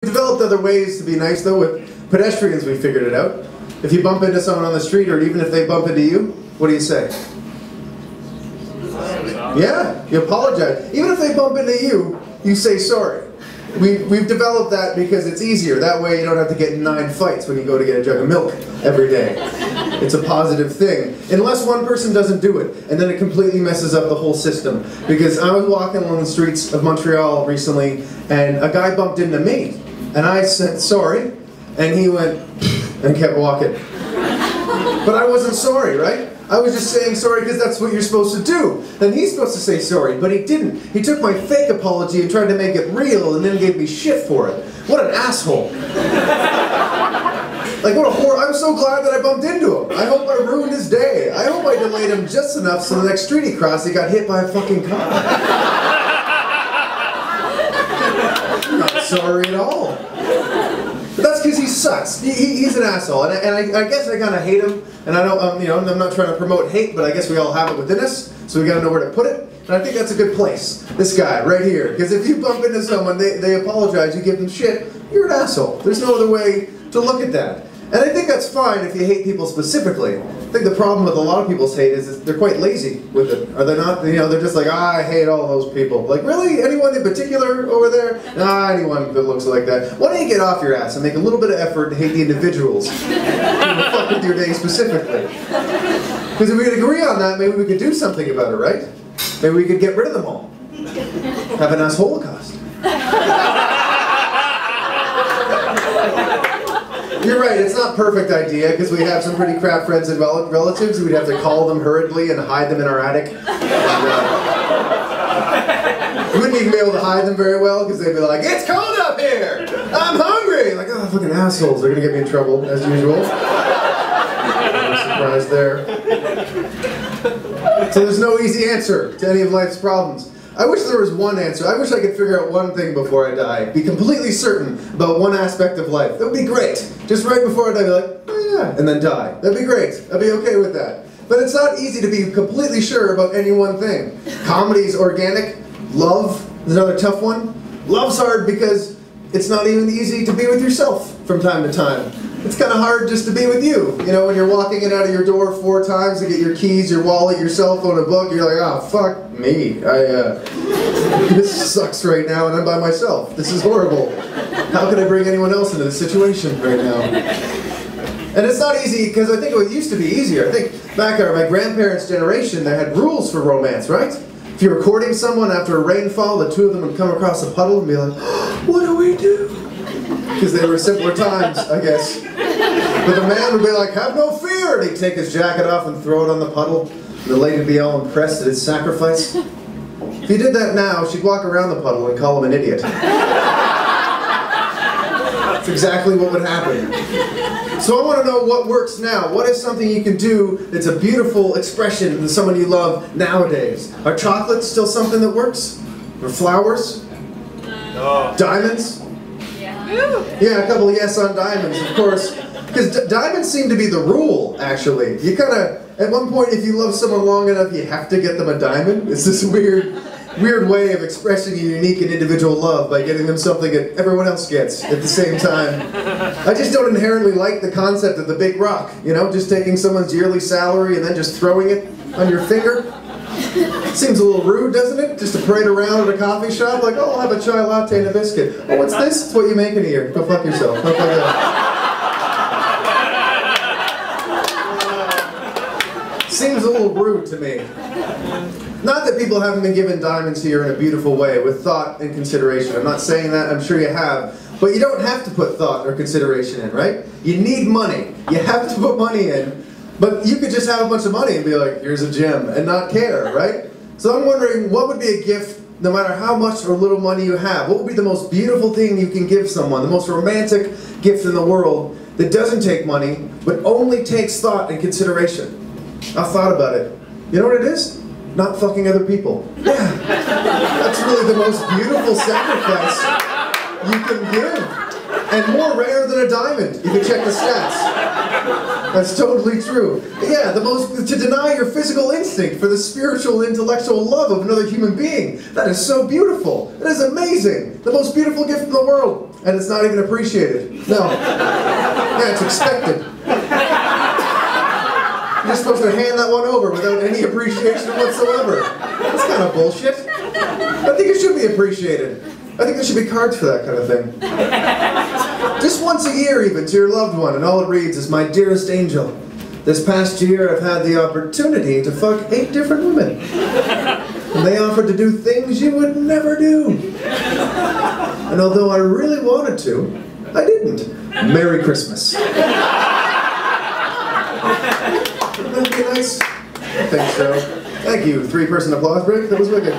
developed other ways to be nice though. With pedestrians, we figured it out. If you bump into someone on the street, or even if they bump into you, what do you say? Yeah, you apologize. Even if they bump into you, you say sorry. We've developed that because it's easier. That way you don't have to get in 9 fights when you go to get a jug of milk every day. It's a positive thing. Unless one person doesn't do it, and then it completely messes up the whole system. Because I was walking along the streets of Montreal recently, and a guy bumped into me. And I said sorry, and he went and kept walking. But I wasn't sorry, right? I was just saying sorry because that's what you're supposed to do. Then he's supposed to say sorry, but he didn't. He took my fake apology and tried to make it real and then gave me shit for it. What an asshole. Like, what a whore. I'm so glad that I bumped into him. I hope I ruined his day. I hope I delayed him just enough so the next street he crossed, he got hit by a fucking car. I'm not sorry at all. But that's because he sucks. He's an asshole, and I guess I kind of hate him. And I don't, you know, I'm not trying to promote hate, but I guess we all have it within us, so we got to know where to put it. And I think that's a good place. This guy right here, because if you bump into someone, they apologize, you give them shit, you're an asshole. There's no other way to look at that. And I think that's fine if you hate people specifically. I think the problem with a lot of people's hate is they're quite lazy with it. Are they not? You know, they're just like, I hate all those people. Like, really? Anyone in particular over there? Nah, anyone that looks like that. Why don't you get off your ass and make a little bit of effort to hate the individuals who fuck with your day specifically? Because if we could agree on that, maybe we could do something about it, right? Maybe we could get rid of them all. Have a nice Holocaust. You're right, it's not a perfect idea because we have some pretty crap friends and relatives. We'd have to call them hurriedly and hide them in our attic. We wouldn't even be able to hide them very well because they'd be like, it's cold up here! I'm hungry! Like, oh, fucking assholes, they're going to get me in trouble, as usual. No surprise there. So there's no easy answer to any of life's problems. I wish there was one answer. I wish I could figure out one thing before I die. Be completely certain about one aspect of life. That would be great. Just right before I die, be like, oh yeah, and then die. That'd be great. I'd be okay with that. But it's not easy to be completely sure about any one thing. Comedy's organic. Love is another tough one. Love's hard because it's not even easy to be with yourself from time to time. It's kind of hard just to be with you. You know, when you're walking in and out of your door 4 times to get your keys, your wallet, your cell phone, a book, you're like, oh, fuck me. This sucks right now and I'm by myself. This is horrible. How can I bring anyone else into this situation right now? And it's not easy because I think it used to be easier. I think back in my grandparents' generation, they had rules for romance, right? If you were courting someone after a rainfall, the two of them would come across a puddle and be like, oh, what do we do? Because they were simpler times, I guess. But the man would be like, have no fear! And he'd take his jacket off and throw it on the puddle. And the lady would be all impressed at his sacrifice. If he did that now, she'd walk around the puddle and call him an idiot. That's exactly what would happen. So I want to know what works now. What is something you can do that's a beautiful expression in someone you love nowadays? Are chocolates still something that works? Or flowers? No. Diamonds? Yeah, a couple of yes on diamonds, of course. Because diamonds seem to be the rule, actually. You kind of, at one point, if you love someone long enough, you have to get them a diamond. It's this weird way of expressing your unique and individual love by getting them something that everyone else gets at the same time. I just don't inherently like the concept of the big rock, you know, just taking someone's yearly salary and then just throwing it on your finger. Seems a little rude, doesn't it? Just to parade around at a coffee shop like, oh, I'll have a chai latte and a biscuit. Oh, what's this? It's what you make in here. Go fuck yourself. Go fuck yourself. Seems a little rude to me. Not that people haven't been given diamonds here in a beautiful way, with thought and consideration. I'm not saying that, I'm sure you have. But you don't have to put thought or consideration in, right? You need money. You have to put money in. But you could just have a bunch of money and be like, here's a gem, and not care, right? So I'm wondering, what would be a gift, no matter how much or little money you have? What would be the most beautiful thing you can give someone, the most romantic gift in the world that doesn't take money, but only takes thought and consideration? I've thought about it. You know what it is? Not fucking other people. Yeah, that's really the most beautiful sacrifice you can give. And more rare than a diamond. You can check the stats. That's totally true. Yeah, to deny your physical instinct for the spiritual, intellectual love of another human being. That is so beautiful. That is amazing. The most beautiful gift in the world. And it's not even appreciated. No. Yeah, it's expected. You're supposed to hand that one over without any appreciation whatsoever. That's kind of bullshit. I think it should be appreciated. I think there should be cards for that kind of thing. Just once a year even, to your loved one, and all it reads is, "My dearest angel, this past year I've had the opportunity to fuck 8 different women. And they offered to do things you would never do. And although I really wanted to, I didn't. Merry Christmas." Wouldn't that be nice? I think so. Thank you. 3-person applause break. That was wicked.